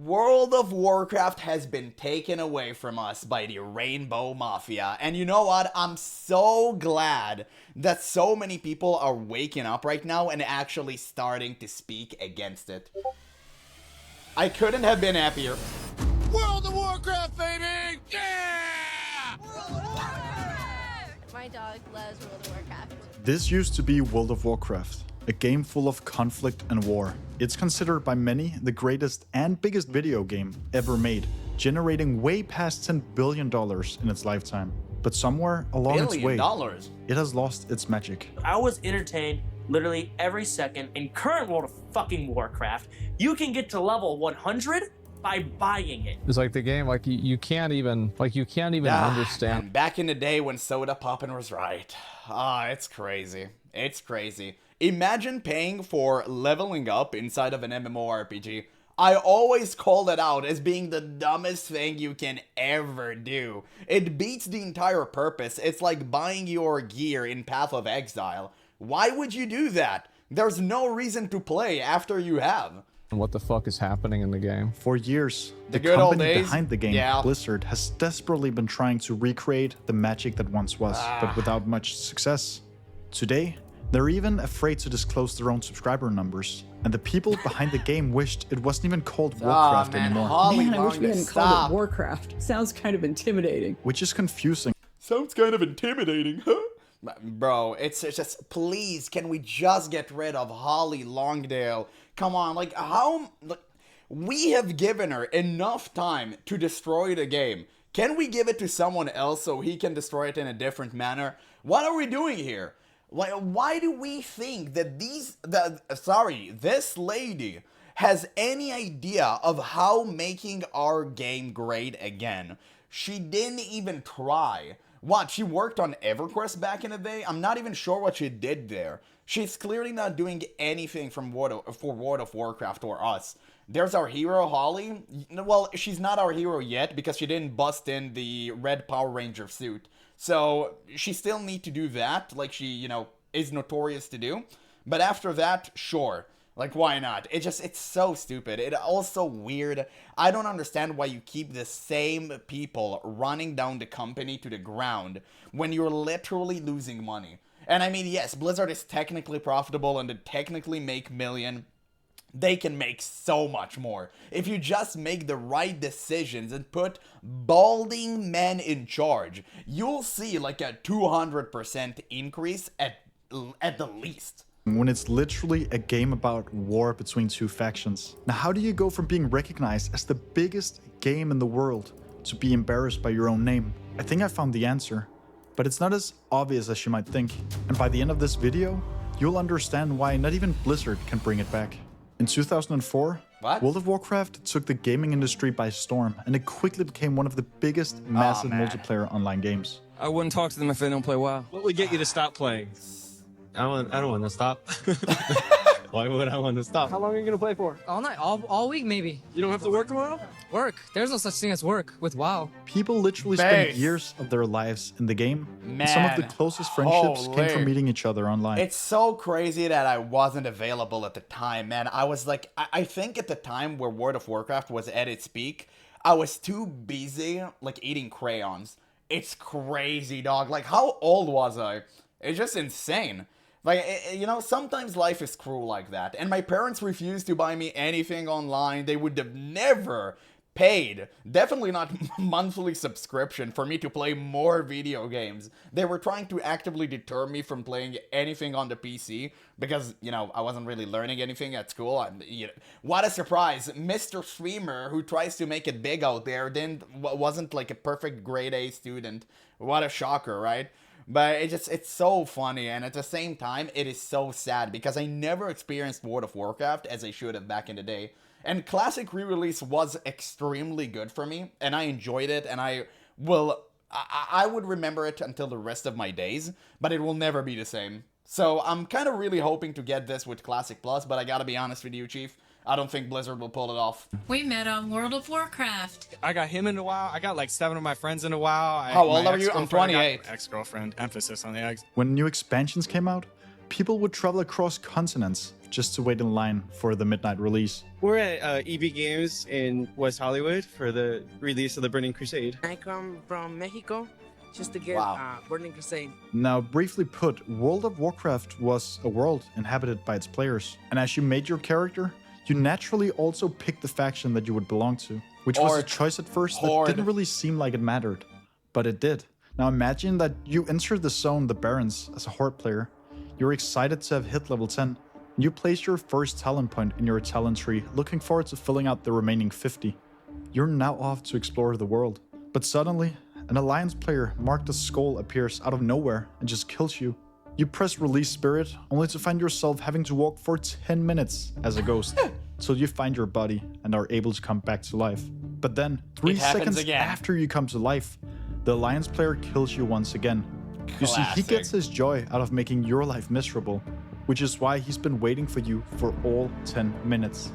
World of Warcraft has been taken away from us by the Rainbow Mafia, and you know what? I'm so glad that so many people are waking up right now and actually starting to speak against it. I couldn't have been happier. World of Warcraft, baby! Yeah! World of Warcraft! My dog loves World of Warcraft. This used to be World of Warcraft, a game full of conflict and war. It's considered by many the greatest and biggest video game ever made, generating way past $10 billion in its lifetime. But somewhere along its way, it has lost its magic. I was entertained literally every second. In current World of fucking Warcraft, you can get to level 100 by buying it. It's like the game, like you can't even understand. Man, back in the day when Soda Poppin' was right. It's crazy. It's crazy. Imagine paying for leveling up inside of an MMORPG. I always call it out as being the dumbest thing you can ever do. It beats the entire purpose. It's like buying your gear in Path of Exile. Why would you do that? There's no reason to play after you have. What the fuck is happening in the game? For years, the good old company days? behind the game, Yeah. Blizzard, has desperately been trying to recreate the magic that once was, but without much success. Today, they're even afraid to disclose their own subscriber numbers, and the people behind the game wished it wasn't even called Warcraft anymore. Holly, Man, I wish we hadn't stop. called it Warcraft. Sounds kind of intimidating. Which is confusing. Sounds kind of intimidating, huh? Bro, it's just, please, can we just get rid of Holly Longdale? Come on, like, we have given her enough time to destroy the game. Can we give it to someone else so he can destroy it in a different manner? What are we doing here? Why do we think that this lady has any idea of how making our game great again? She didn't even try. What, she worked on EverQuest back in the day? I'm not even sure what she did there. She's clearly not doing anything for World of Warcraft or us. There's our hero, Holly. Well, she's not our hero yet because she didn't bust in the red Power Ranger suit. So, she still need to do that, like she, is notorious to do. But after that, sure. Like, why not? It's so stupid. It's also weird. I don't understand why you keep the same people running down the company to the ground when you're literally losing money. And I mean, yes, Blizzard is technically profitable and they technically make million. They can make so much more. If you just make the right decisions and put balding men in charge, you'll see like a 200% increase at the least. When it's literally a game about war between two factions. Now, how do you go from being recognized as the biggest game in the world to be embarrassed by your own name? I think I found the answer, but it's not as obvious as you might think. And by the end of this video, you'll understand why not even Blizzard can bring it back. In 2004, World of Warcraft took the gaming industry by storm, and it quickly became one of the biggest massive multiplayer online games. I wouldn't talk to them if they don't play WoW. What would get you to stop playing? I don't want to stop. Why would I want to stop? How long are you gonna play for? All night, all week maybe. You don't have to work tomorrow? Work? There's no such thing as work with WoW. People literally spend years of their lives in the game. Man, and some of the closest friendships came from meeting each other online. It's so crazy that I wasn't available at the time, man. I was like, I think at the time where World of Warcraft was at its peak, I was too busy, like, eating crayons. It's crazy, dog. Like, how old was I? It's just insane. Like, sometimes life is cruel like that. And my parents refused to buy me anything online. They would have never paid, definitely not monthly subscription, for me to play more video games. They were trying to actively deter me from playing anything on the PC because, I wasn't really learning anything at school. What a surprise. Mr. Streamer, who tries to make it big out there, wasn't like a perfect grade A student. What a shocker, right? But it's so funny, and at the same time, it is so sad, because I never experienced World of Warcraft as I should have back in the day. And Classic re-release was extremely good for me, and I enjoyed it, and I would remember it until the rest of my days, but it will never be the same. So I'm kind of really hoping to get this with Classic Plus, but I gotta be honest with you, Chief. I don't think Blizzard will pull it off. We met on World of Warcraft. I got him into WoW. I got like 7 of my friends into WoW. How old are you? I'm 28. Ex-girlfriend. Emphasis on the ex. When new expansions came out, People would travel across continents just to wait in line for the midnight release. We're at EB Games in West Hollywood for the release of the Burning Crusade. I come from Mexico just to get Burning Crusade. Now, briefly put, World of Warcraft was a world inhabited by its players. And as you made your character, you naturally also picked the faction that you would belong to, which was a choice at first that didn't really seem like it mattered. But it did. Now imagine that you entered the zone, the Barrens, as a Horde player. You're excited to have hit level 10. You place your first talent point in your talent tree, looking forward to filling out the remaining 50. You're now off to explore the world. But suddenly, an Alliance player marked as Skull appears out of nowhere and just kills you. You press release spirit, only to find yourself having to walk for 10 minutes as a ghost, till you find your body and are able to come back to life. But then, 3 seconds after you come to life, the Alliance player kills you once again. You see, he gets his joy out of making your life miserable, which is why he's been waiting for you for all 10 minutes.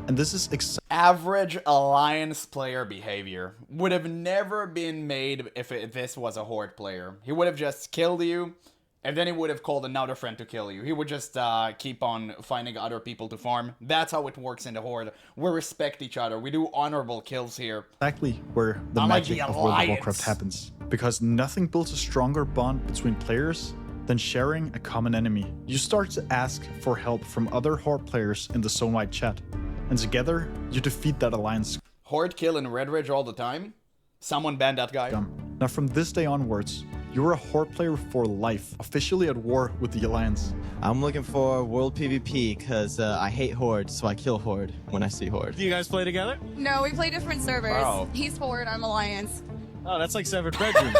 And this is average Alliance player behavior. Would have never been made if this was a Horde player. He would have just killed you, and then he would have called another friend to kill you. He would just keep on finding other people to farm. That's how it works in the Horde. We respect each other. We do honorable kills here. Exactly where the magic of World of Warcraft happens. Because nothing builds a stronger bond between players than sharing a common enemy. You start to ask for help from other Horde players in the zone-wide chat. And together, you defeat that Alliance. Horde kill in Red Ridge all the time? Someone ban that guy. Now from this day onwards, you're a Horde player for life, officially at war with the Alliance. I'm looking for World PvP because I hate Horde, so I kill Horde when I see Horde. Do you guys play together? No, we play different servers. Oh. He's Horde, I'm Alliance. Oh, that's like severed bedroom.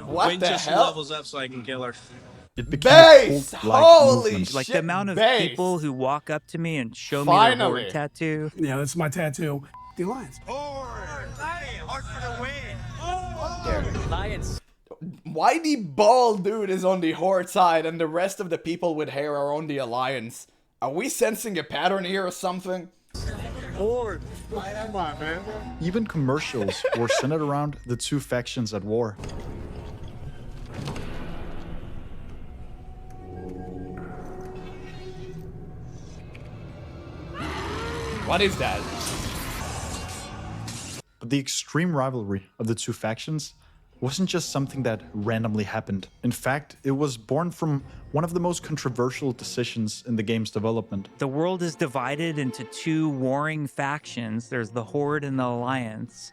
What Wait the until she hell? levels up so I can kill her. It became Base! a cult-like Holy movement. shit, Like the amount of Base. people who walk up to me and show me their Horde tattoo. Yeah, that's my tattoo. The Alliance. Alliance. Why the bald dude is on the Horde side and the rest of the people with hair are on the Alliance? Are we sensing a pattern here or something? Horde. Come on, man. Even commercials were centered around the two factions at war. What is that? But the extreme rivalry of the two factions wasn't just something that randomly happened. In fact, it was born from one of the most controversial decisions in the game's development. The world is divided into two warring factions. There's the Horde and the Alliance.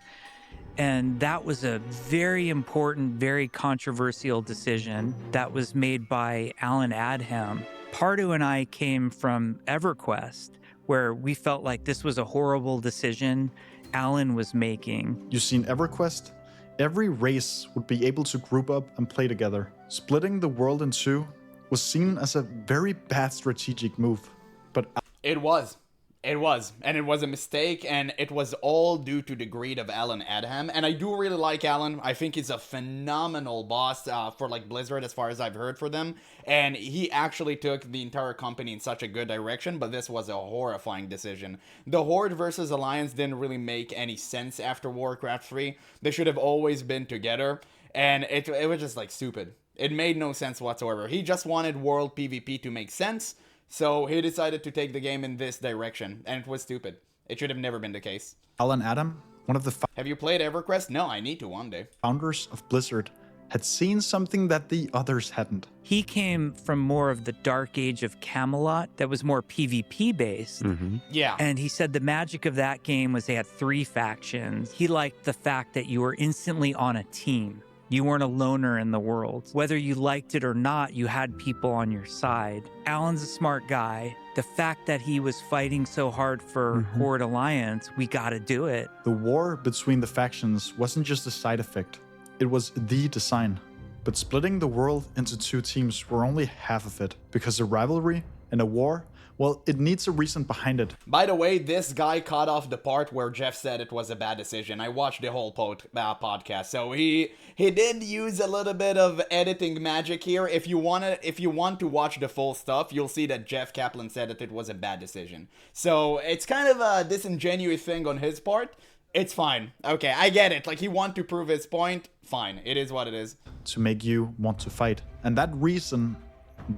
And that was a very important, very controversial decision that was made by Alan Adham. Pardo and I came from EverQuest, where we felt like this was a horrible decision Alan was making. You see, in EverQuest, every race would be able to group up and play together. Splitting the world in two was seen as a very bad strategic move. But It was. It was. And it was a mistake, and it was all due to the greed of Alan Adham. And I do really like Alan. I think he's a phenomenal boss for like Blizzard as far as I've heard for them. And he actually took the entire company in such a good direction, but this was a horrifying decision. The Horde versus Alliance didn't really make any sense after Warcraft 3. They should have always been together, and it was just like stupid. It made no sense whatsoever. He just wanted World PvP to make sense, so he decided to take the game in this direction, and it was stupid. It should have never been the case. Alan Adham, one of the Have you played EverQuest? No, I need to one day. founders of Blizzard, had seen something that the others hadn't. He came from more of the dark age of Camelot that was more PvP based. Yeah. And he said the magic of that game was they had 3 factions. He liked the fact that you were instantly on a team. You weren't a loner in the world. Whether you liked it or not, you had people on your side. Alan's a smart guy. The fact that he was fighting so hard for Horde Alliance, we gotta do it. The war between the factions wasn't just a side effect, it was the design. But splitting the world into 2 teams were only half of it, because a rivalry and a war, well, it needs a reason behind it. By the way, this guy cut off the part where Jeff said it was a bad decision. I watched the whole podcast, so he did use a little bit of editing magic here. If you want to watch the full stuff, you'll see that Jeff Kaplan said that it was a bad decision. So it's kind of a disingenuous thing on his part. It's fine. Okay, I get it. Like, he wants to prove his point. Fine. It is what it is. To make you want to fight. And that reason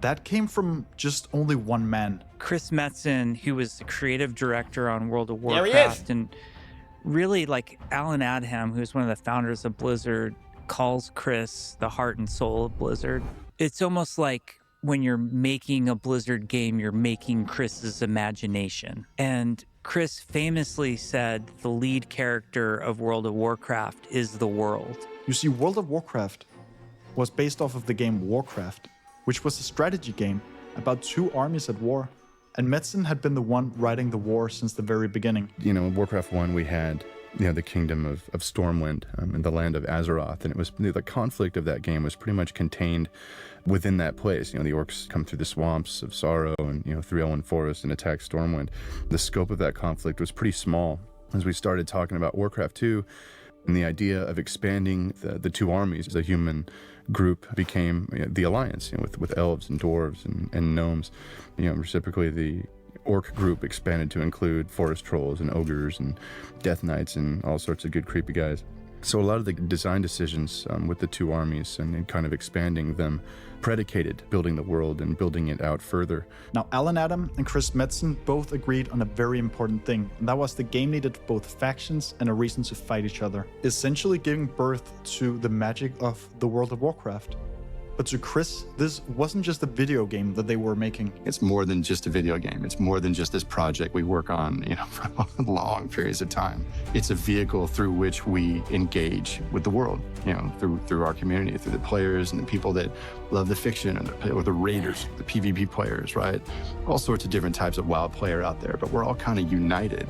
that came from just only one man. Chris Metzen, who was the creative director on World of There he Warcraft, is. and really like Alan Adham, who's one of the founders of Blizzard, calls Chris the heart and soul of Blizzard. It's almost like when you're making a Blizzard game, you're making Chris's imagination. And Chris famously said the lead character of World of Warcraft is the world. You see, World of Warcraft was based off of the game Warcraft, which was a strategy game about two armies at war. And Metzen had been the one writing the war since the very beginning. You know, in Warcraft 1, we had the kingdom of Stormwind and the land of Azeroth, and it was the conflict of that game was pretty much contained within that place. You know, the orcs come through the swamps of Sorrow and, through Elwyn Forest and attack Stormwind. The scope of that conflict was pretty small. As we started talking about Warcraft 2, and the idea of expanding the two armies, the human group became the alliance, with elves and dwarves and gnomes. Reciprocally, the orc group expanded to include forest trolls and ogres and death knights and all sorts of good creepy guys. So a lot of the design decisions with the two armies and kind of expanding them predicated building the world and building it out further. Now, Alan Adam and Chris Metzen both agreed on a very important thing, and that was the game needed both factions and a reason to fight each other, essentially giving birth to the magic of the World of Warcraft. But to Chris, this wasn't just a video game that they were making. It's more than just a video game. It's more than just this project we work on, for long periods of time. It's a vehicle through which we engage with the world, through our community, through the players and the people that love the fiction or the raiders, the PvP players, right? All sorts of different types of WoW player out there, but we're all kind of united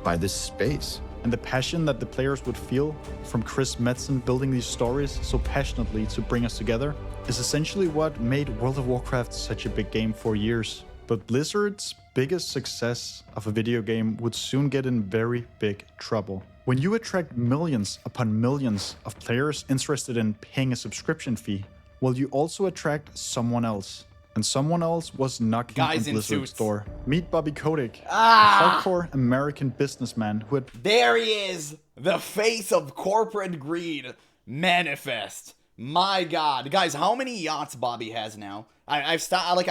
by this space. And the passion that the players would feel from Chris Metzen building these stories so passionately to bring us together is essentially what made World of Warcraft such a big game for years. But Blizzard's biggest success of a video game would soon get in very big trouble. When you attract millions upon millions of players interested in paying a subscription fee, well, you also attract someone else. And someone else was knocking on Blizzard's door. Meet Bobby Kotick, a hardcore American businessman who had... There he is! The face of corporate greed manifest. My God. Guys, how many yachts Bobby has now? I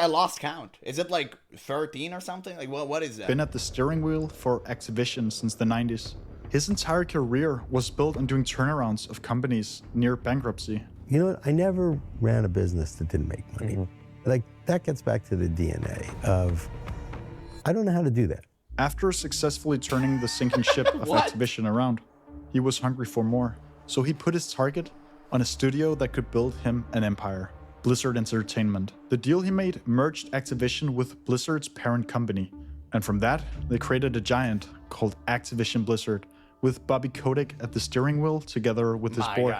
lost count. Is it like 13 or something? Like, what is that? Been at the steering wheel for Activision since the 90s. His entire career was built on doing turnarounds of companies near bankruptcy. You know what? I never ran a business that didn't make money. Like, that gets back to the DNA of, I don't know how to do that. After successfully turning the sinking ship of Activision around, he was hungry for more. So he put his target on a studio that could build him an empire, Blizzard Entertainment. The deal he made merged Activision with Blizzard's parent company. And from that, they created a giant called Activision Blizzard, with Bobby Kotick at the steering wheel together with his board.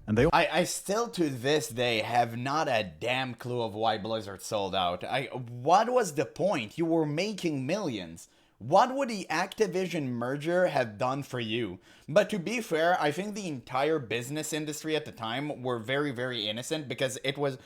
And they I still to this day have not a damn clue of why Blizzard sold out. What was the point? You were making millions. What would the Activision merger have done for you? But to be fair, I think the entire business industry at the time were very, very innocent because it was...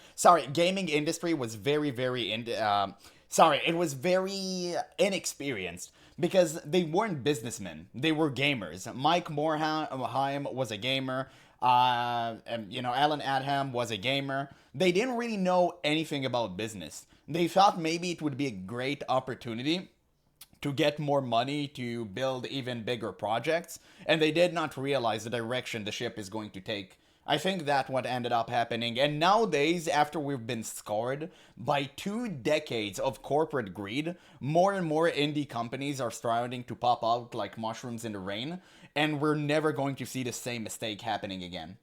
gaming industry was very, very... it was very inexperienced because they weren't businessmen. They were gamers. Mike Morhaime was a gamer. Alan Adham was a gamer. They didn't really know anything about business. They thought maybe it would be a great opportunity to get more money to build even bigger projects, and they did not realize the direction the ship is going to take. I think that's what ended up happening, and nowadays, after we've been scarred by 2 decades of corporate greed, more and more indie companies are starting to pop out like mushrooms in the rain, and we're never going to see the same mistake happening again.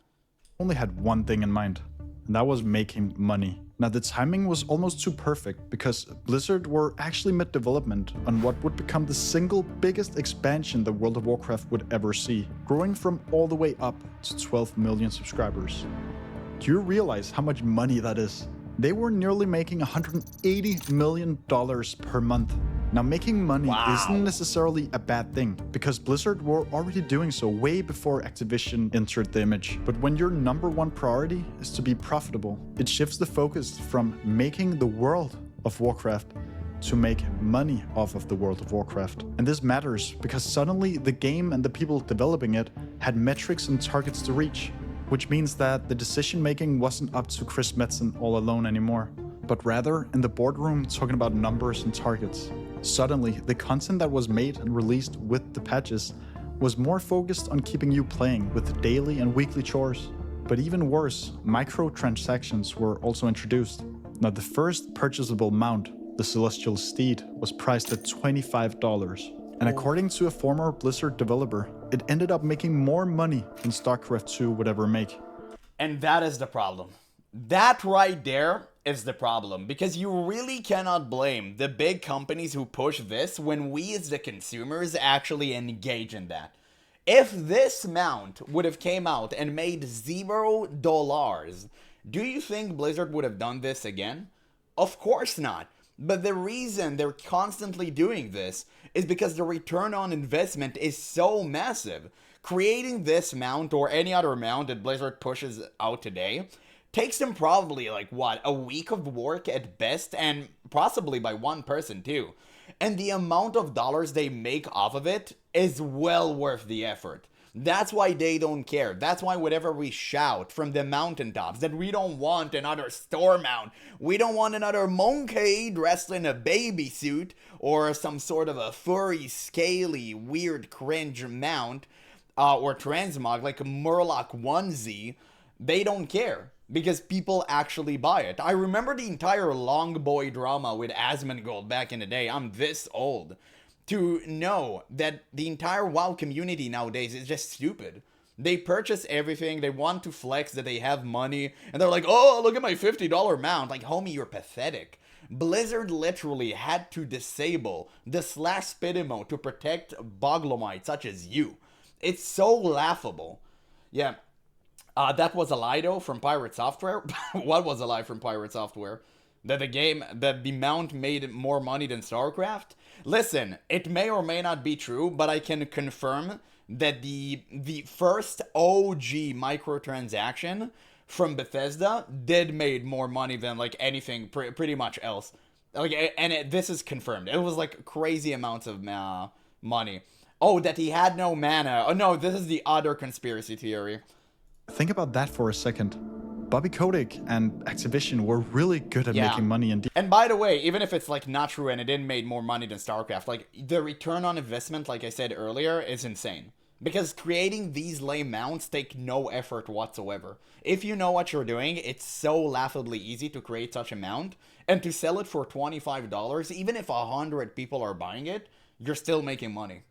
only had one thing in mind, and that was making money. Now, the timing was almost too perfect because Blizzard were actually mid-development on what would become the single biggest expansion the World of Warcraft would ever see, growing from all the way up to 12 million subscribers. Do you realize how much money that is? They were nearly making $180 million per month. Now, making money isn't necessarily a bad thing, because Blizzard were already doing so way before Activision entered the image. But when your #1 priority is to be profitable, it shifts the focus from making the World of Warcraft to make money off of the World of Warcraft. And this matters because suddenly the game and the people developing it had metrics and targets to reach, which means that the decision-making wasn't up to Chris Metzen all alone anymore. but rather in the boardroom talking about numbers and targets. Suddenly, the content that was made and released with the patches was more focused on keeping you playing with the daily and weekly chores. But even worse, microtransactions were also introduced. Now, the first purchasable mount, the Celestial Steed, was priced at $25. And according to a former Blizzard developer, it ended up making more money than StarCraft 2 would ever make. And that is the problem. That right there is the problem, because you really cannot blame the big companies who push this when we as the consumers actually engage in that. If this mount would have came out and made $0, do you think Blizzard would have done this again? Of course not. But the reason they're constantly doing this is because the return on investment is so massive. Creating this mount or any other mount that Blizzard pushes out today takes them probably like, what, a week of work at best, and possibly by one person too. And the amount of dollars they make off of it is well worth the effort. That's why they don't care. That's why whatever we shout from the mountaintops that we don't want another store mount, we don't want another monkey dressed in a baby suit or some sort of a furry, scaly, weird cringe mount or transmog like a Murloc onesie, they don't care because people actually buy it. I remember the entire Long Boy drama with Asmongold back in the day. I'm this old to know that the entire WoW community nowadays is just stupid. They purchase everything, they want to flex that they have money, and they're like, oh, look at my $50 mount. Like, homie, you're pathetic. Blizzard literally had to disable the /spit emote to protect Boglomites such as you. It's so laughable. Yeah, that was a lie though from Pirate Software. What was a lie from Pirate Software? That the mount made more money than StarCraft? Listen, it may or may not be true, but I can confirm that the first OG microtransaction from Bethesda did made more money than like anything pretty much else. Like, and this is confirmed. It was like crazy amounts of money. Oh, that he had no mana. Oh no, this is the other conspiracy theory. Think about that for a second. Bobby Kotick and Activision were really good at making money and And by the way, even if it's like not true and it didn't make more money than StarCraft, like the return on investment, like I said earlier, is insane. Because creating these lame mounts take no effort whatsoever. If you know what you're doing, it's so laughably easy to create such a mount, and to sell it for $25, even if 100 people are buying it, you're still making money.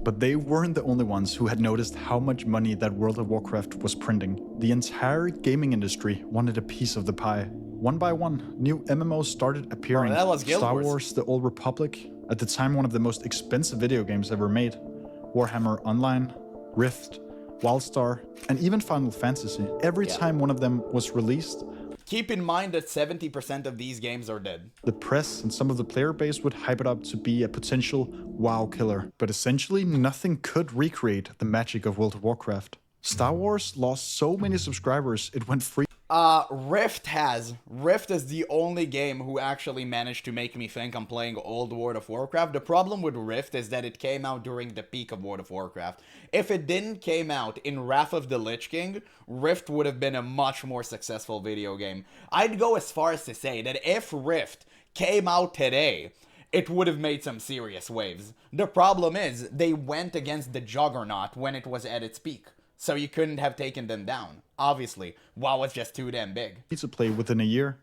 But they weren't the only ones who had noticed how much money that World of Warcraft was printing. The entire gaming industry wanted a piece of the pie. One by one, new MMOs started appearing. that was Guild Star Wars. Wars: The Old Republic, at the time one of the most expensive video games ever made. Warhammer Online, Rift, Wildstar, and even Final Fantasy. Every time one of them was released, Keep in mind that 70% of these games are dead. the press and some of the player base would hype it up to be a potential WoW killer. But essentially, nothing could recreate the magic of World of Warcraft. Star Wars lost so many subscribers, it went free. Rift is the only game who actually managed to make me think I'm playing old World of Warcraft. The problem with Rift is that it came out during the peak of World of Warcraft. If it didn't came out in Wrath of the Lich King, Rift would have been a much more successful video game. I'd go as far as to say that if Rift came out today, it would have made some serious waves. The problem is, they went against the Juggernaut when it was at its peak. So you couldn't have taken them down. Obviously, WoW was just too damn big. To play within a year.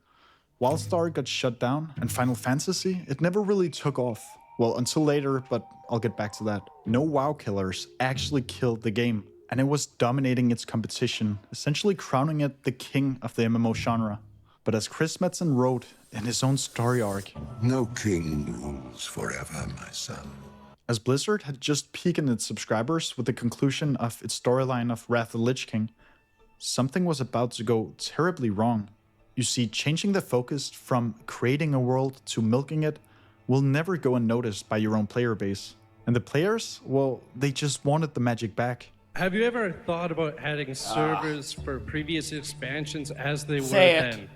Wildstar got shut down, and Final Fantasy, it never really took off. Well, until later, but I'll get back to that. No WoW killers actually killed the game, and it was dominating its competition, essentially crowning it the king of the MMO genre. But as Chris Metzen wrote in his own story arc, no king rules forever, my son. As Blizzard had just peaked in its subscribers with the conclusion of its storyline of Wrath of the Lich King, something was about to go terribly wrong. You see, changing the focus from creating a world to milking it will never go unnoticed by your own player base. And the players, well, they just wanted the magic back. Have you ever thought about adding servers for previous expansions as they were Say it. then?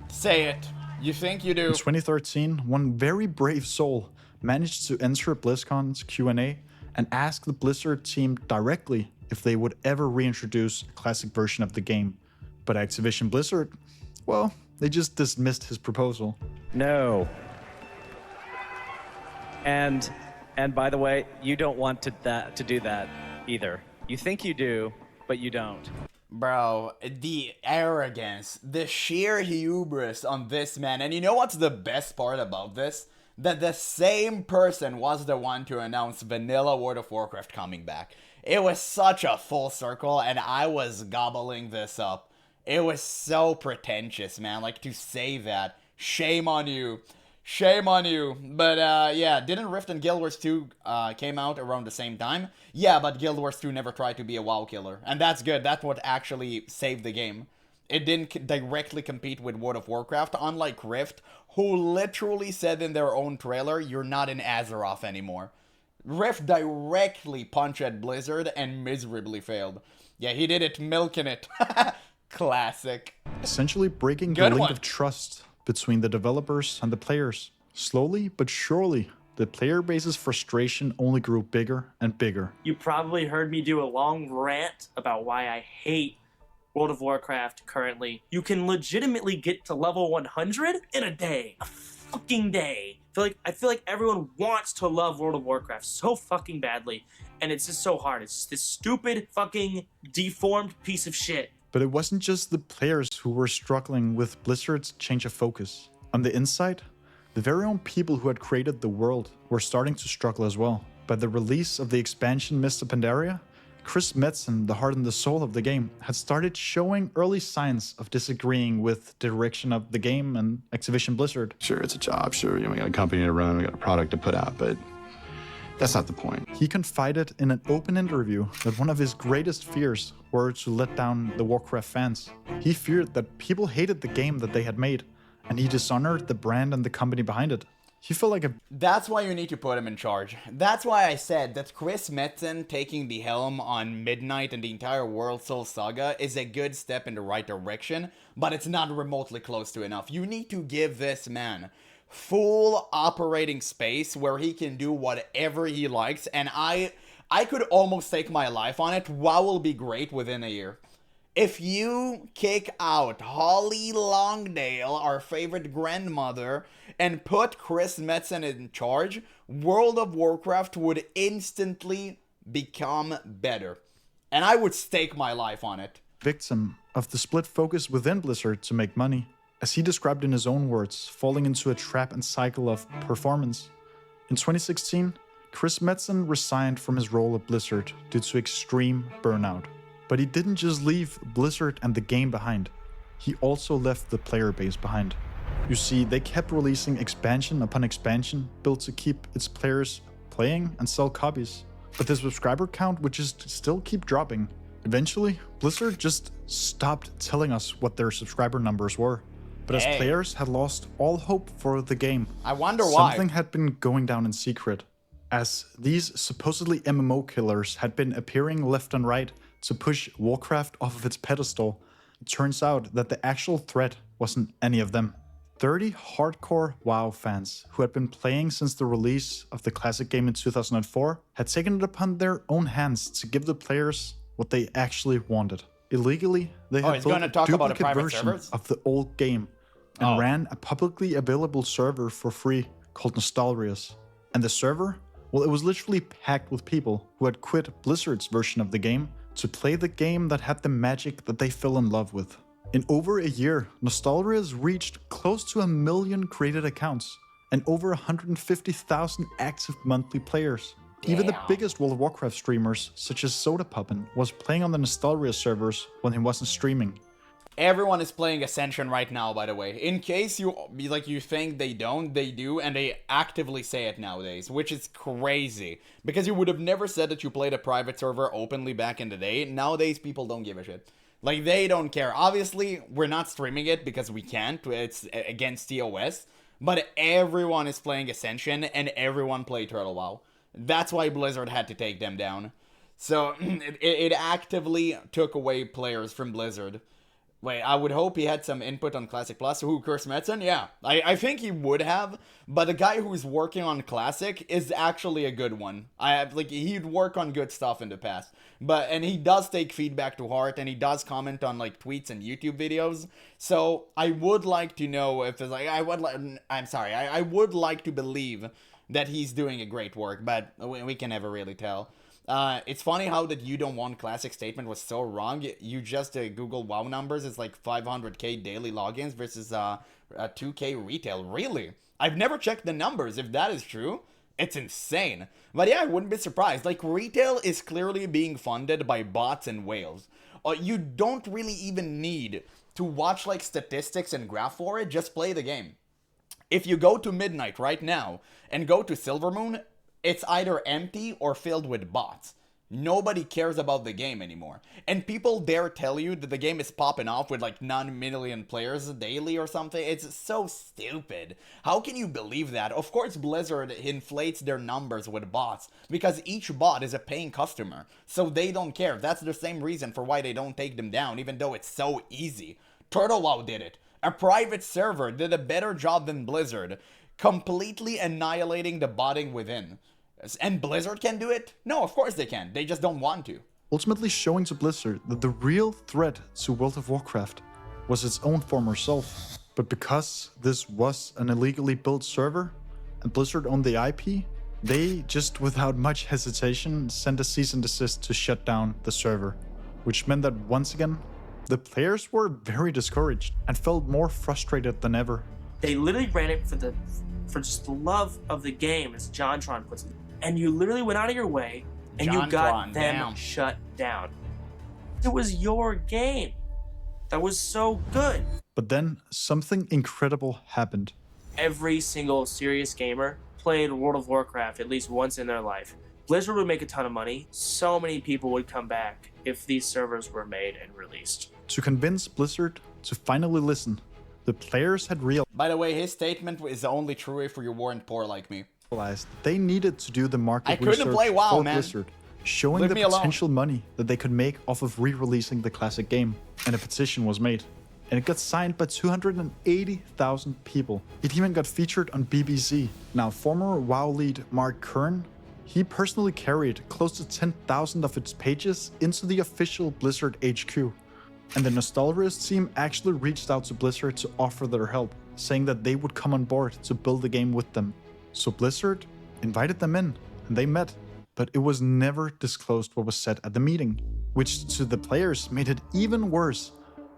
Say it. You think you do. In 2013, one very brave soul managed to enter BlizzCon's Q&A and ask the Blizzard team directly if they would ever reintroduce a classic version of the game. But Activision Blizzard, well, they just dismissed his proposal. No. And by the way, you don't want to do that either. You think you do, but you don't. Bro, the arrogance, the sheer hubris on this man. And you know what's the best part about this? That the same person was the one to announce vanilla World of Warcraft coming back. It was such a full circle, and I was gobbling this up. It was so pretentious, man. Like, to say that. Shame on you. Shame on you. But, yeah, didn't Rift and Guild Wars 2 came out around the same time? Yeah, but Guild Wars 2 never tried to be a WoW killer. And that's good. That's what actually saved the game. It didn't directly compete with World of Warcraft, unlike Rift, who literally said in their own trailer, you're not in Azeroth anymore. Rift directly punched at Blizzard and miserably failed. Yeah, he did it milking it. Classic. Essentially breaking the link of trust between the developers and the players. Slowly but surely, the player base's frustration only grew bigger and bigger. You probably heard me do a long rant about why I hate World of Warcraft currently. You can legitimately get to level 100 in a day. A fucking day. I feel like everyone wants to love World of Warcraft so fucking badly, and it's just so hard. It's just this stupid fucking deformed piece of shit. But it wasn't just the players who were struggling with Blizzard's change of focus. On the inside, the very own people who had created the world were starting to struggle as well. By the release of the expansion Mr. Pandaria, Chris Metzen, the heart and the soul of the game, had started showing early signs of disagreeing with the direction of the game and Activision Blizzard. Sure, it's a job. Sure, we got a company to run, we got a product to put out, but that's not the point. He confided in an open interview that one of his greatest fears were to let down the Warcraft fans. He feared that people hated the game that they had made, and he dishonored the brand and the company behind it. He felt like a... That's why you need to put him in charge. That's why I said that Chris Metzen taking the helm on Midnight and the entire World Soul Saga is a good step in the right direction, but it's not remotely close to enough. You need to give this man full operating space where he can do whatever he likes, and I could almost take my life on it. WoW will be great within a year. If you kick out Holly Longdale, our favorite grandmother, and put Chris Metzen in charge, World of Warcraft would instantly become better. And I would stake my life on it. Victim of the split focus within Blizzard to make money. As he described in his own words, falling into a trap and cycle of performance. In 2016, Chris Metzen resigned from his role at Blizzard due to extreme burnout. But he didn't just leave Blizzard and the game behind. He also left the player base behind. You see, they kept releasing expansion upon expansion built to keep its players playing and sell copies. But the subscriber count would just still keep dropping. Eventually, Blizzard just stopped telling us what their subscriber numbers were. But as players had lost all hope for the game, I wonder why. Something had been going down in secret. As these supposedly MMO killers had been appearing left and right to push Warcraft off of its pedestal, it turns out that the actual threat wasn't any of them. 30 hardcore WoW fans who had been playing since the release of the classic game in 2004 had taken it upon their own hands to give the players what they actually wanted. Illegally, they had built a duplicate version of the old game and ran a publicly available server for free called Nostalrius. And the server? Well, it was literally packed with people who had quit Blizzard's version of the game to play the game that had the magic that they fell in love with. In over a year, Nostalrius reached close to 1 million created accounts and over 150,000 active monthly players. Damn. Even the biggest World of Warcraft streamers, such as Sodapuppin, was playing on the Nostalrius servers when he wasn't streaming. Everyone is playing Ascension right now, by the way. In case you think they don't, they do, and they actively say it nowadays, which is crazy. Because you would have never said that you played a private server openly back in the day. Nowadays, people don't give a shit. Like, they don't care. Obviously, we're not streaming it because we can't. It's against TOS. But everyone is playing Ascension, and everyone played Turtle WoW. That's why Blizzard had to take them down. So, it actively took away players from Blizzard. Wait, I would hope he had some input on Classic Plus. Who, Chris Metzen? Yeah, I think he would have, but the guy who's working on Classic is actually a good one. He'd work on good stuff in the past, and he does take feedback to heart, and he does comment on like tweets and YouTube videos. So I would like to know if it's like, I would like to believe that he's doing a great work, but we can never really tell. It's funny how that you don't want Classic statement was so wrong. You just Google WoW numbers. It's like 500k daily logins versus 2k retail. Really? I've never checked the numbers. If that is true, it's insane. But yeah, I wouldn't be surprised. Like, retail is clearly being funded by bots and whales. You don't really even need to watch like statistics and graph for it. Just play the game. If you go to Midnight right now and go to Silvermoon, it's either empty or filled with bots. Nobody cares about the game anymore. And people dare tell you that the game is popping off with like 9 million players daily or something. It's so stupid. How can you believe that? Of course Blizzard inflates their numbers with bots because each bot is a paying customer. So they don't care. That's the same reason for why they don't take them down, even though it's so easy. TurtleWow did it. A private server did a better job than Blizzard, completely annihilating the botting within. And Blizzard can do it? No, of course they can. They just don't want to. Ultimately showing to Blizzard that the real threat to World of Warcraft was its own former self. But because this was an illegally built server and Blizzard owned the IP, they just without much hesitation sent a cease and desist to shut down the server, which meant that once again, the players were very discouraged and felt more frustrated than ever. They literally ran it for just the love of the game, as JonTron puts it. And you literally went out of your way and you got them shut down. It was your game. That was so good. But then something incredible happened. Every single serious gamer played World of Warcraft at least once in their life. Blizzard would make a ton of money. So many people would come back if these servers were made and released. To convince Blizzard to finally listen, the players had realized. By the way, his statement is only true if you weren't poor like me. They needed to do the market research for Blizzard, showing the potential money that they could make off of re-releasing the classic game. And a petition was made. And it got signed by 280,000 people. It even got featured on BBC. Now, former WoW lead Mark Kern, he personally carried close to 10,000 of its pages into the official Blizzard HQ. And the Nostalrius team actually reached out to Blizzard to offer their help, saying that they would come on board to build the game with them. So Blizzard invited them in, and they met. But it was never disclosed what was said at the meeting, which to the players made it even worse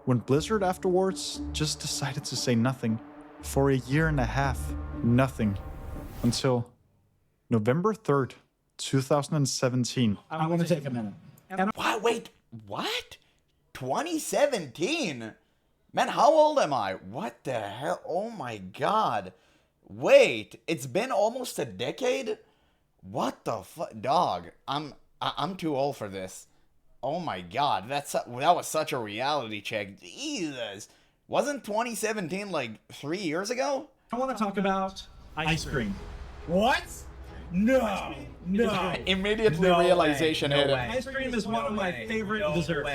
when Blizzard afterwards just decided to say nothing. For a year and a half, nothing. Until November 3rd, 2017. I want to take a minute. What? Wait, what? 2017? Man, how old am I? What the hell? Oh my god. Wait, it's been almost a decade? What the fuck? Dog, I'm too old for this. Oh my god, that was such a reality check. Jesus. Wasn't 2017 like 3 years ago? I want to talk about ice cream. What? No. Immediately realization hit him. Ice cream is one of my favorite desserts.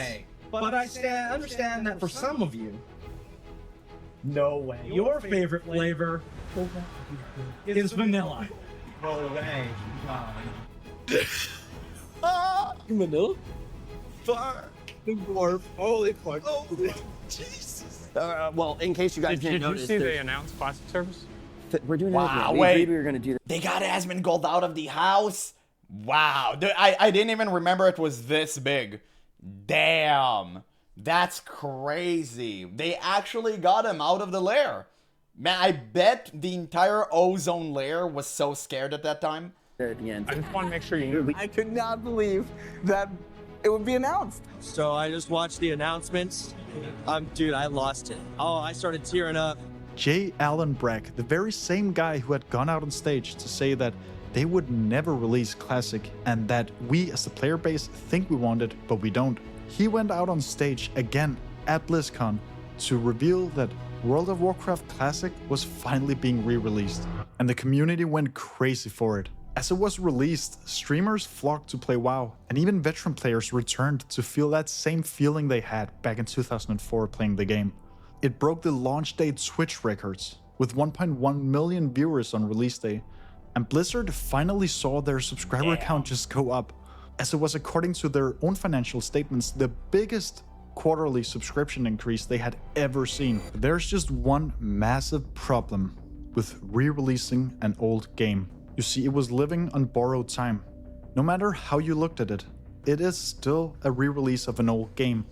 But I understand that for some of you, no way. Your favorite flavor is vanilla. No way. Vanilla? Fuck. The dwarf. Holy fuck. Oh, Jesus. Well, in case you guys didn't notice, did you see they announced classic service? We're doing wow, it. wait. We were gonna do that. They got Asmongold out of the house? Wow. I didn't even remember it was this big. Damn. That's crazy. They actually got him out of the lair. Man, I bet the entire ozone layer was so scared at that time. At the end. I just want to make sure you knew. I could not believe that it would be announced. So I just watched the announcements. Dude, I lost it. Oh, I started tearing up. J. Allen Brack, the very same guy who had gone out on stage to say that they would never release Classic and that we as the player base think we want it, but we don't. He went out on stage again at BlizzCon to reveal that World of Warcraft Classic was finally being re-released. And the community went crazy for it. As it was released, streamers flocked to play WoW, and even veteran players returned to feel that same feeling they had back in 2004 playing the game. It broke the launch day Twitch records, with 1.1 million viewers on release day, and Blizzard finally saw their subscriber count just go up, as it was, according to their own financial statements, the biggest quarterly subscription increase they had ever seen. There's just one massive problem with re-releasing an old game. You see, it was living on borrowed time. No matter how you looked at it, it is still a re-release of an old game.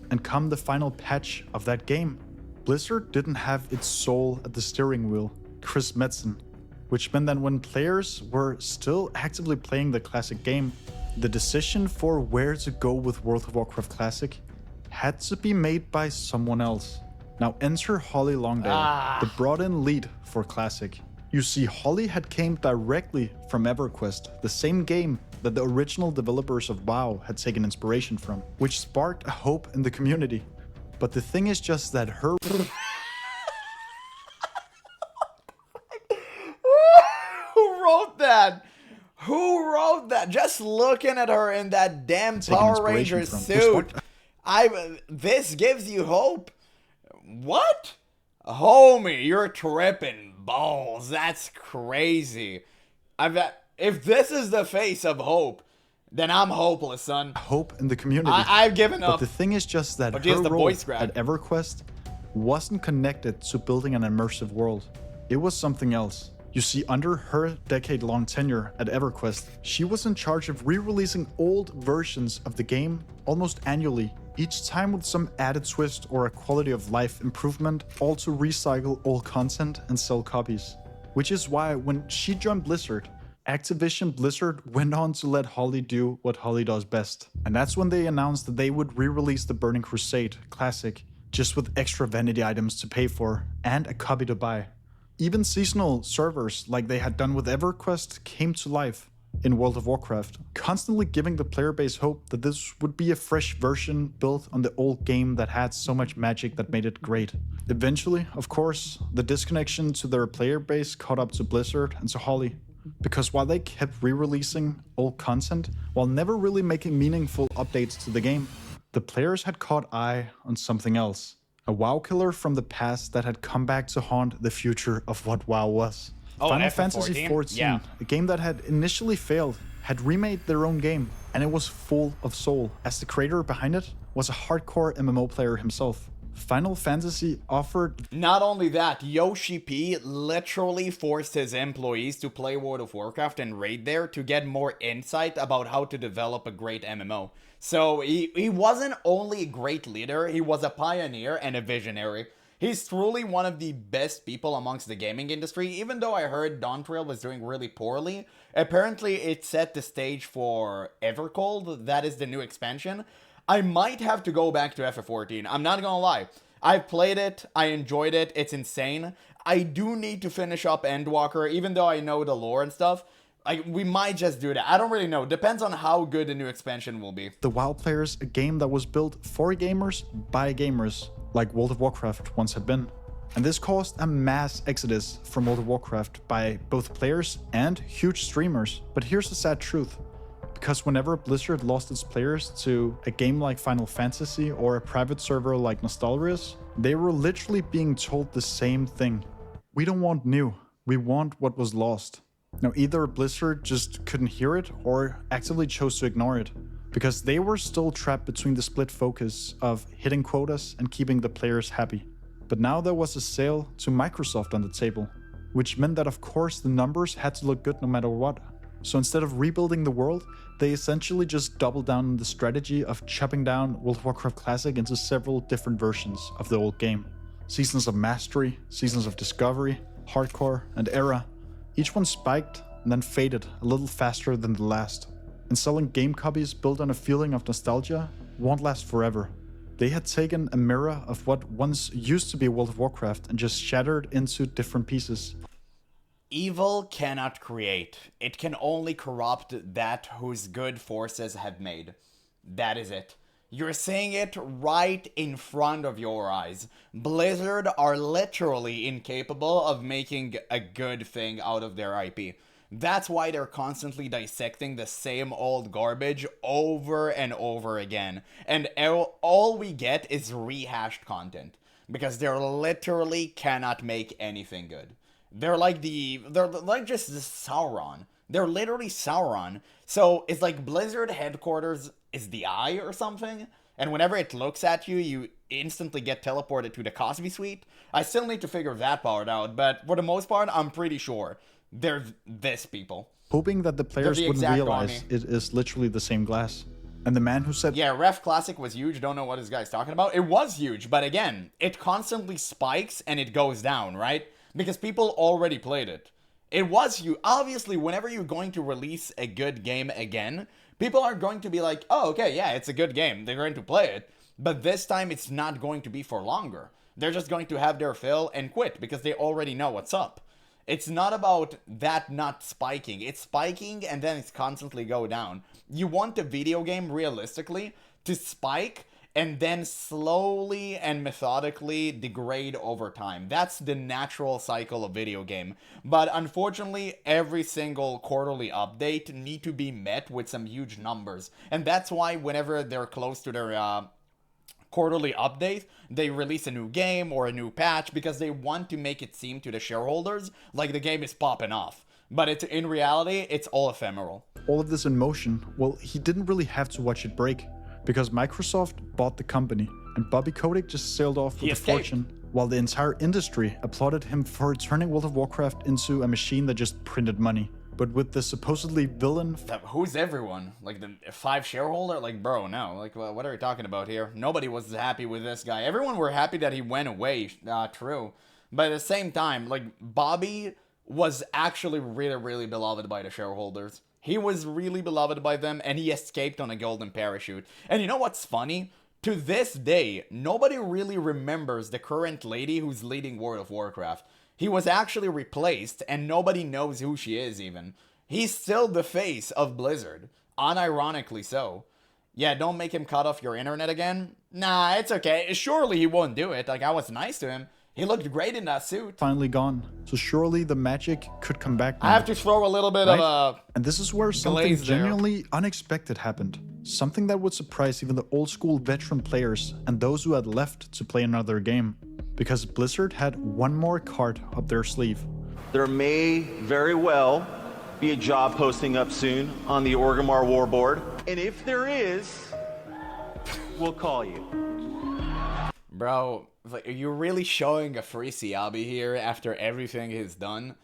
And come the final patch of that game, Blizzard didn't have its soul at the steering wheel, Chris Metzen, which meant that when players were still actively playing the classic game, the decision for where to go with World of Warcraft Classic had to be made by someone else. Now enter Holly Longdale, the brought-in lead for Classic. You see, Holly had came directly from EverQuest, the same game that the original developers of WoW had taken inspiration from, which sparked a hope in the community. But the thing is just that her... Who wrote that? Who wrote that? Just looking at her in that damn Power Ranger suit. This gives you hope. What? Homie, you're tripping balls. That's crazy. If this is the face of hope, then I'm hopeless, son. Hope in the community. I've given up. But the thing is just that her role at EverQuest wasn't connected to building an immersive world. It was something else. You see, under her decade-long tenure at EverQuest, she was in charge of re-releasing old versions of the game almost annually, each time with some added twist or a quality of life improvement, all to recycle old content and sell copies. Which is why when she joined Blizzard, Activision Blizzard went on to let Holly do what Holly does best. And that's when they announced that they would re-release the Burning Crusade Classic, just with extra vanity items to pay for and a copy to buy. Even seasonal servers, like they had done with EverQuest, came to life in World of Warcraft, constantly giving the player base hope that this would be a fresh version built on the old game that had so much magic that made it great. Eventually, of course, the disconnection to their player base caught up to Blizzard and to Holly, because while they kept re-releasing old content, while never really making meaningful updates to the game, the players had caught eye on something else. A WoW killer from the past that had come back to haunt the future of what WoW was. Final Fantasy XIV, yeah. A game that had initially failed, had remade their own game, and it was full of soul, as the creator behind it was a hardcore MMO player himself. Final Fantasy offered... Not only that, Yoshi P literally forced his employees to play World of Warcraft and raid there to get more insight about how to develop a great MMO. So he wasn't only a great leader, he was a pioneer and a visionary. He's truly one of the best people amongst the gaming industry, even though I heard Dawntrail was doing really poorly. Apparently it set the stage for Evercold, that is the new expansion. I might have to go back to FF14, I'm not gonna lie. I've played it, I enjoyed it, it's insane. I do need to finish up Endwalker, even though I know the lore and stuff. We might just do that. I don't really know. Depends on how good the new expansion will be. The WoW players, a game that was built for gamers by gamers, like World of Warcraft once had been. And this caused a mass exodus from World of Warcraft by both players and huge streamers. But here's the sad truth. Because whenever Blizzard lost its players to a game like Final Fantasy or a private server like Nostalrius, they were literally being told the same thing. We don't want new. We want what was lost. Now, either Blizzard just couldn't hear it or actively chose to ignore it, because they were still trapped between the split focus of hitting quotas and keeping the players happy. But now there was a sale to Microsoft on the table, which meant that of course the numbers had to look good no matter what. So instead of rebuilding the world, they essentially just doubled down on the strategy of chopping down World of Warcraft Classic into several different versions of the old game. Seasons of Mastery, Seasons of Discovery, Hardcore, and Era. Each one spiked and then faded a little faster than the last. And selling game copies built on a feeling of nostalgia won't last forever. They had taken a mirror of what once used to be World of Warcraft and just shattered into different pieces. Evil cannot create. It can only corrupt that whose good forces have made. That is it. You're seeing it right in front of your eyes. Blizzard are literally incapable of making a good thing out of their IP. That's why they're constantly dissecting the same old garbage over and over again. And all we get is rehashed content. Because they literally cannot make anything good. They're like just the Sauron. They're literally Sauron. So it's like Blizzard headquarters is the eye or something. And whenever it looks at you, you instantly get teleported to the Cosby Suite. I still need to figure that part out, but for the most part, I'm pretty sure they're this people. Hoping that the players wouldn't realize it is literally the same glass. And the man who said, yeah, Ref Classic was huge, don't know what this guy's talking about. It was huge, but again, it constantly spikes and it goes down, right? Because people already played it. It was huge. Obviously, whenever you're going to release a good game again, people are going to be like, oh, okay, yeah, it's a good game. They're going to play it. But this time, it's not going to be for longer. They're just going to have their fill and quit because they already know what's up. It's not about that not spiking. It's spiking and then it's constantly go down. You want the video game, realistically, to spike and then slowly and methodically degrade over time. That's the natural cycle of video game. But unfortunately, every single quarterly update need to be met with some huge numbers. And that's why whenever they're close to their quarterly update, they release a new game or a new patch because they want to make it seem to the shareholders like the game is popping off. But it's in reality, it's all ephemeral. All of this in motion, well, he didn't really have to watch it break, because Microsoft bought the company, and Bobby Kotick just sailed off with a fortune, while the entire industry applauded him for turning World of Warcraft into a machine that just printed money. But with the supposedly villain... Who's everyone? Like the 5 shareholder? Like, bro, no. Like, what are we talking about here? Nobody was happy with this guy. Everyone were happy that he went away, true. But at the same time, like, Bobby was actually really, really beloved by the shareholders. He was really beloved by them, and he escaped on a golden parachute. And you know what's funny? To this day, nobody really remembers the current lady who's leading World of Warcraft. He was actually replaced, and nobody knows who she is even. He's still the face of Blizzard. Unironically so. Yeah, don't make him cut off your internet again. Nah, it's okay. Surely he won't do it. Like, I was nice to him. He looked great in that suit. Finally gone. So surely the magic could come back now. I have to throw a little bit of a... And this is where something genuinely unexpected happened. Something that would surprise even the old school veteran players and those who had left to play another game. Because Blizzard had one more card up their sleeve. There may very well be a job posting up soon on the Orgrimmar Warboard. And if there is, we'll call you. Bro, like, are you really showing a free Siabi here after everything he's done?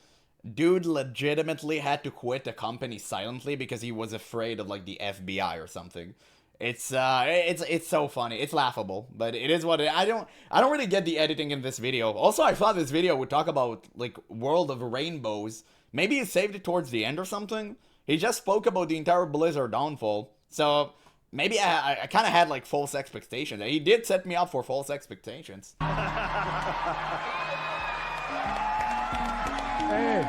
Dude legitimately had to quit the company silently because he was afraid of, like, the FBI or something. It's so funny. It's laughable, but it is what it, I don't really get the editing in this video. Also, I thought this video would talk about, like, World of Rainbows. Maybe he saved it towards the end or something? He just spoke about the entire Blizzard downfall. So... maybe I kind of had, like, false expectations. He did set me up for false expectations. Hey,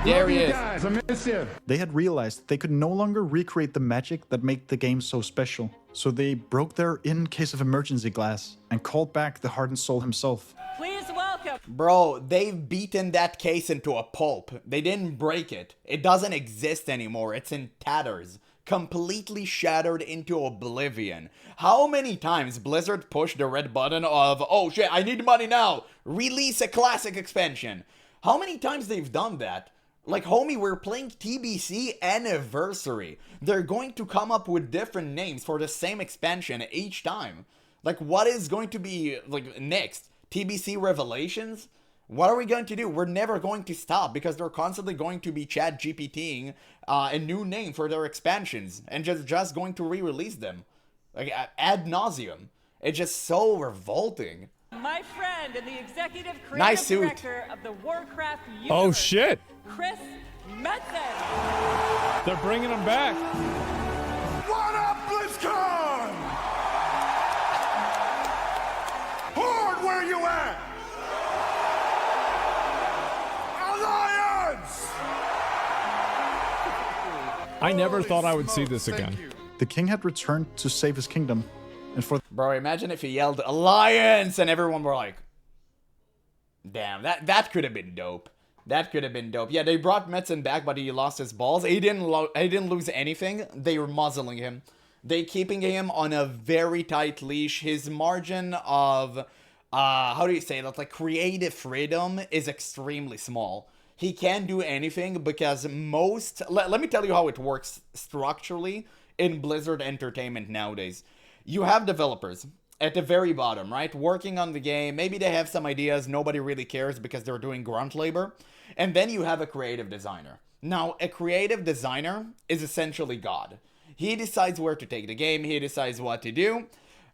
there he is. Guys, I miss you. They had realized they could no longer recreate the magic that made the game so special. So they broke their in case of emergency glass and called back the heart and soul himself. Please welcome. Bro, they've beaten that case into a pulp. They didn't break it. It doesn't exist anymore. It's in tatters. Completely shattered into oblivion. How many times Blizzard pushed the red button of, oh shit, I need money now, release a classic expansion? How many times they've done that? Like, homie, we're playing TBC Anniversary. They're going to come up with different names for the same expansion each time. Like, what is going to be, like, next? TBC Revelations? What are we going to do? We're never going to stop because they're constantly going to be chat GPTing a new name for their expansions and just going to re-release them. Like, ad nauseum. It's just so revolting. My friend and the executive creative Nice suit. director of the Warcraft universe. Oh shit! Chris Metzen. They're bringing him back. What up, BlizzCon? Horde, where you at? Alliance! I never thought I would see this again. The king had returned to save his kingdom. And for Bro, imagine if he yelled Alliance and everyone were like, damn, that could have been dope. That could have been dope. Yeah, they brought Metzen back, but he lost his balls. He didn't lose anything. They were muzzling him. They keeping him on a very tight leash. His margin of, how do you say that? Like, creative freedom is extremely small. He can't do anything because most... Let me tell you how it works structurally in Blizzard Entertainment nowadays. You have developers at the very bottom, right? Working on the game. Maybe they have some ideas. Nobody really cares because they're doing grunt labor. And then you have a creative designer. Now, a creative designer is essentially God. He decides where to take the game. He decides what to do.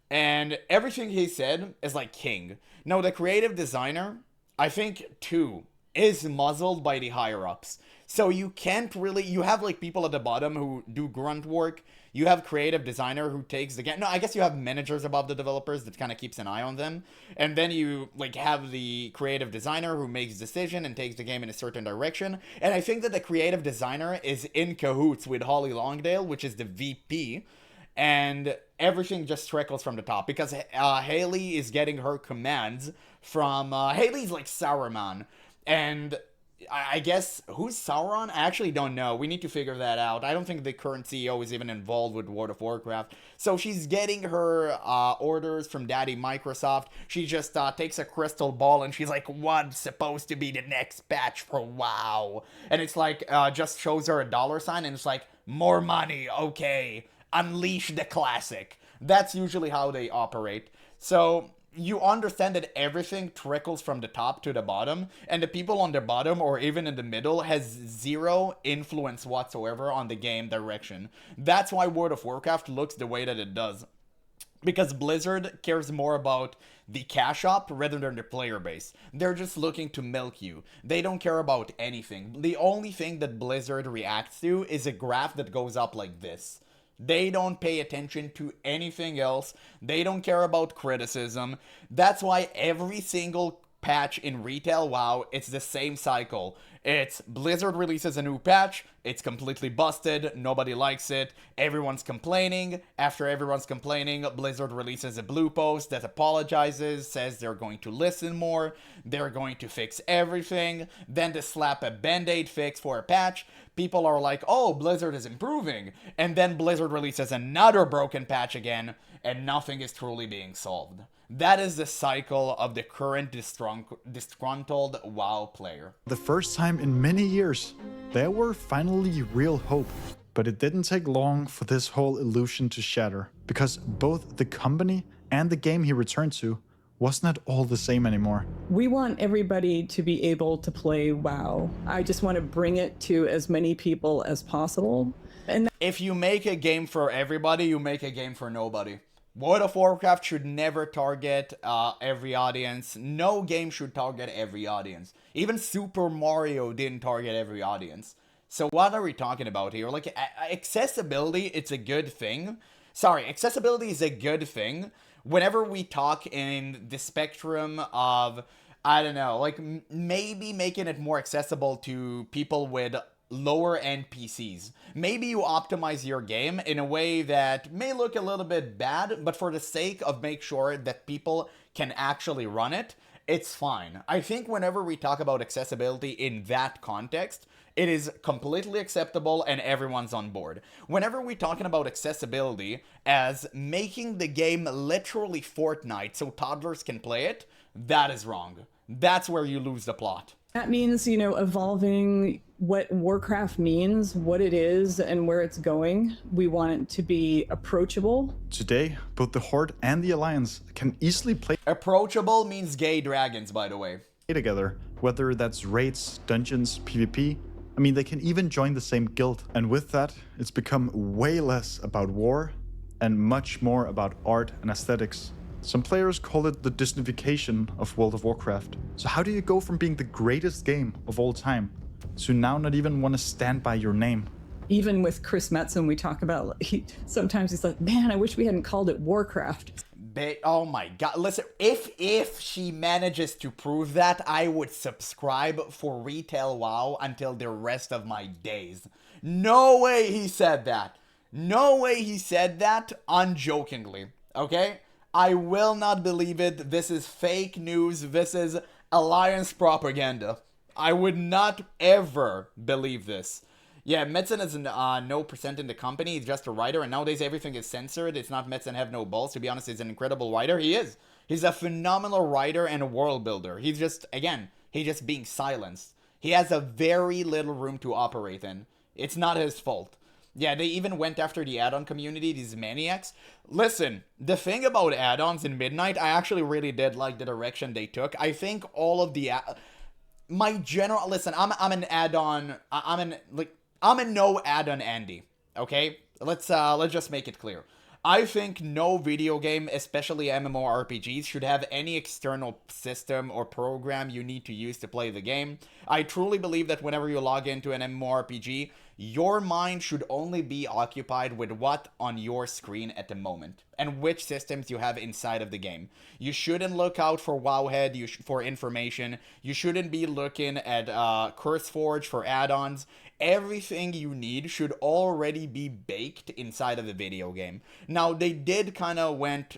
And everything he said is like king. Now, the creative designer, I think, too, is muzzled by the higher-ups. So you can't really... You have, like, people at the bottom who do grunt work. You have creative designer who takes the game... No, I guess you have managers above the developers that kind of keeps an eye on them. And then you, like, have the creative designer who makes decision and takes the game in a certain direction. And I think that the creative designer is in cahoots with Holly Longdale, which is the VP. And everything just trickles from the top. Because Haley is getting her commands from... Haley's like Saruman. And... I guess, who's Sauron? I actually don't know. We need to figure that out. I don't think the current CEO is even involved with World of Warcraft. So she's getting her orders from Daddy Microsoft. She just takes a crystal ball and she's like, what's supposed to be the next patch for WoW? And it's like, just shows her a $sign and it's like, more money, okay. Unleash the classic. That's usually how they operate. So... You understand that everything trickles from the top to the bottom, and the people on the bottom or even in the middle has zero influence whatsoever on the game direction. That's why World of Warcraft looks the way that it does. Because Blizzard cares more about the cash up rather than the player base. They're just looking to milk you. They don't care about anything. The only thing that Blizzard reacts to is a graph that goes up like this. They don't pay attention to anything else. They don't care about criticism. That's why every single patch in retail WoW, it's the same cycle. It's Blizzard releases a new patch, it's completely busted, nobody likes it, everyone's complaining. After everyone's complaining, Blizzard releases a blue post that apologizes, says they're going to listen more, they're going to fix everything, then they slap a band-aid fix for a patch. People are like, oh, Blizzard is improving, and then Blizzard releases another broken patch again, and nothing is truly being solved. That is the cycle of the current disgruntled WoW player. The first time in many years, there were finally real hope. But it didn't take long for this whole illusion to shatter, because both the company and the game he returned to wasn't at all the same anymore. We want everybody to be able to play WoW. I just want to bring it to as many people as possible. And if you make a game for everybody, you make a game for nobody. World of Warcraft should never target every audience. No game should target every audience. Even Super Mario didn't target every audience. So what are we talking about here? Like, accessibility, it's a good thing. Sorry, accessibility is a good thing. Whenever we talk in the spectrum of, I don't know, like maybe making it more accessible to people with lower end PCs. Maybe you optimize your game in a way that may look a little bit bad, but for the sake of make sure that people can actually run it, it's fine. I think whenever we talk about accessibility in that context, it is completely acceptable and everyone's on board. Whenever we're talking about accessibility as making the game literally Fortnite so toddlers can play it, that is wrong. That's where you lose the plot. that means, you know, evolving what Warcraft means, what it is, and where it's going. We want it to be approachable. Today, both the Horde and the Alliance can easily play. Approachable means gay dragons, by the way. Together, whether that's raids, dungeons, PvP. I mean, they can even join the same guild. And with that, it's become way less about war and much more about art and aesthetics. Some players call it the Disneyfication of World of Warcraft. So how do you go from being the greatest game of all time to now not even want to stand by your name? Even with Chris Metzen, we talk about, sometimes he's like, man, I wish we hadn't called it Warcraft. Oh my god, listen, if she manages to prove that, I would subscribe for retail WoW until the rest of my days. No way he said that. No way he said that unjokingly, okay? I will not believe it. This is fake news. This is Alliance propaganda. I would not ever believe this. Yeah, Metzen is no percent in the company. He's just a writer, and nowadays everything is censored. It's not Metzen have no balls. To be honest, he's an incredible writer. He is. He's a phenomenal writer and a world builder. He's just, again, he's just being silenced. He has a very little room to operate in. It's not his fault. Yeah, they even went after the add-on community, these maniacs. Listen, the thing about add-ons in Midnight, I actually really did like the direction they took. I think all of the... listen, I'm an add-on... I'm a no add-on Andy, okay? Let's just make it clear. I think no video game, especially MMORPGs, should have any external system or program you need to use to play the game. I truly believe that whenever you log into an MMORPG, your mind should only be occupied with what on your screen at the moment, and which systems you have inside of the game. You shouldn't look out for Wowhead for information. You shouldn't be looking at CurseForge for add-ons. Everything you need should already be baked inside of the video game. Now, they did kind of went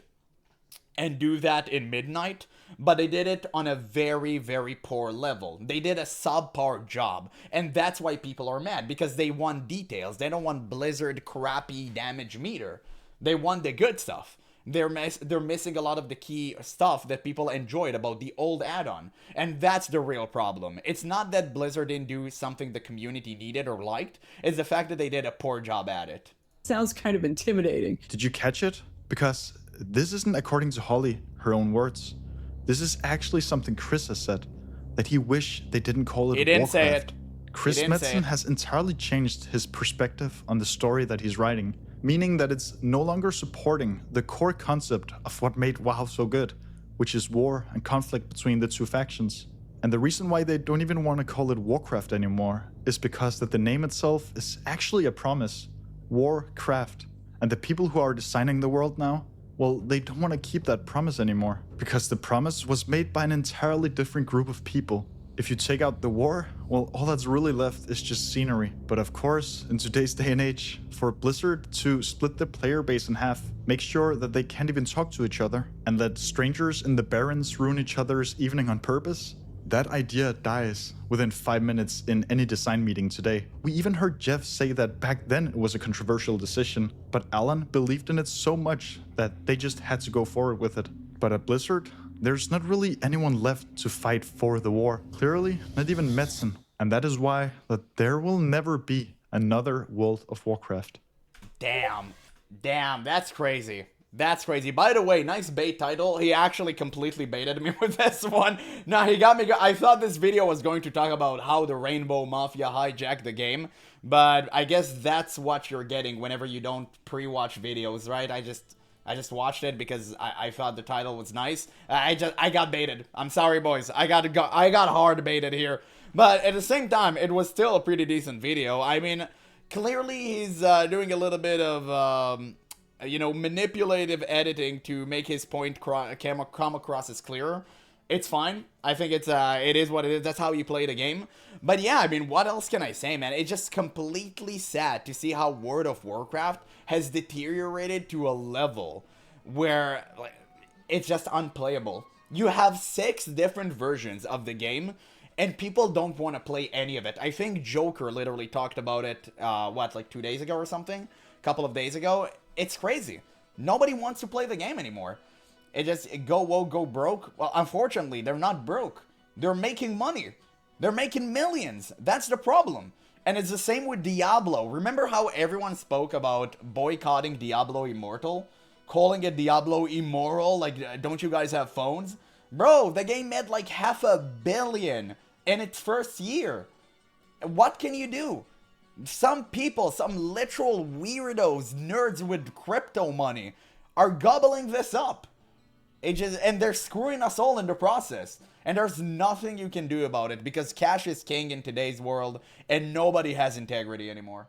and do that in Midnight, but they did it on a very, very poor level. They did a subpar job, and that's why people are mad, because they want details. They don't want Blizzard crappy damage meter. They want the good stuff. They're missing a lot of the key stuff that people enjoyed about the old add-on. And that's the real problem. It's not that Blizzard didn't do something the community needed or liked. It's the fact that they did a poor job at it. Sounds kind of intimidating. Did you catch it? Because this isn't according to Holly, her own words. This is actually something Chris has said, that he wished they didn't call it He didn't say Warcraft. it. Chris Metzen has entirely changed his perspective on the story that he's writing, meaning that it's no longer supporting the core concept of what made WoW so good, which is war and conflict between the two factions. And the reason why they don't even want to call it Warcraft anymore is because that the name itself is actually a promise, Warcraft. And the people who are designing the world now, well, they don't want to keep that promise anymore, because the promise was made by an entirely different group of people. If you take out the war, well, all that's really left is just scenery. But of course, in today's day and age, for Blizzard to split the player base in half, make sure that they can't even talk to each other, and let strangers in the Barrens ruin each other's evening on purpose, that idea dies within 5 minutes in any design meeting today. We even heard Jeff say that back then it was a controversial decision, but Alan believed in it so much that they just had to go forward with it. But at Blizzard, there's not really anyone left to fight for the war. Clearly, not even Metzen. And that is why that there will never be another World of Warcraft. Damn, that's crazy. That's crazy. By the way, nice bait title. He actually completely baited me with this one. Nah, he got me. I thought this video was going to talk about how the Rainbow Mafia hijacked the game, but I guess that's what you're getting whenever you don't pre-watch videos, right? I just watched it because I thought the title was nice. I got baited. I'm sorry, boys. I got hard baited here. But at the same time, it was still a pretty decent video. I mean, clearly he's doing a little bit of manipulative editing to make his point come across as clearer. It's fine. I think it is what it is. That's how you play the game. But yeah, I mean, what else can I say, man? It's just completely sad to see how World of Warcraft has deteriorated to a level where it's just unplayable. You have 6 different versions of the game, and people don't want to play any of it. I think Joker literally talked about it, 2 days ago or something? A couple of days ago. It's crazy. Nobody wants to play the game anymore. It just go woke, go broke. Well, unfortunately, they're not broke. They're making money. They're making millions. That's the problem. And it's the same with Diablo. Remember how everyone spoke about boycotting Diablo Immortal? Calling it Diablo Immoral? Like, don't you guys have phones? Bro, the game made like $500 million in its first year. What can you do? Some people, some literal weirdos, nerds with crypto money are gobbling this up. And they're screwing us all in the process. And there's nothing you can do about it because cash is king in today's world and nobody has integrity anymore.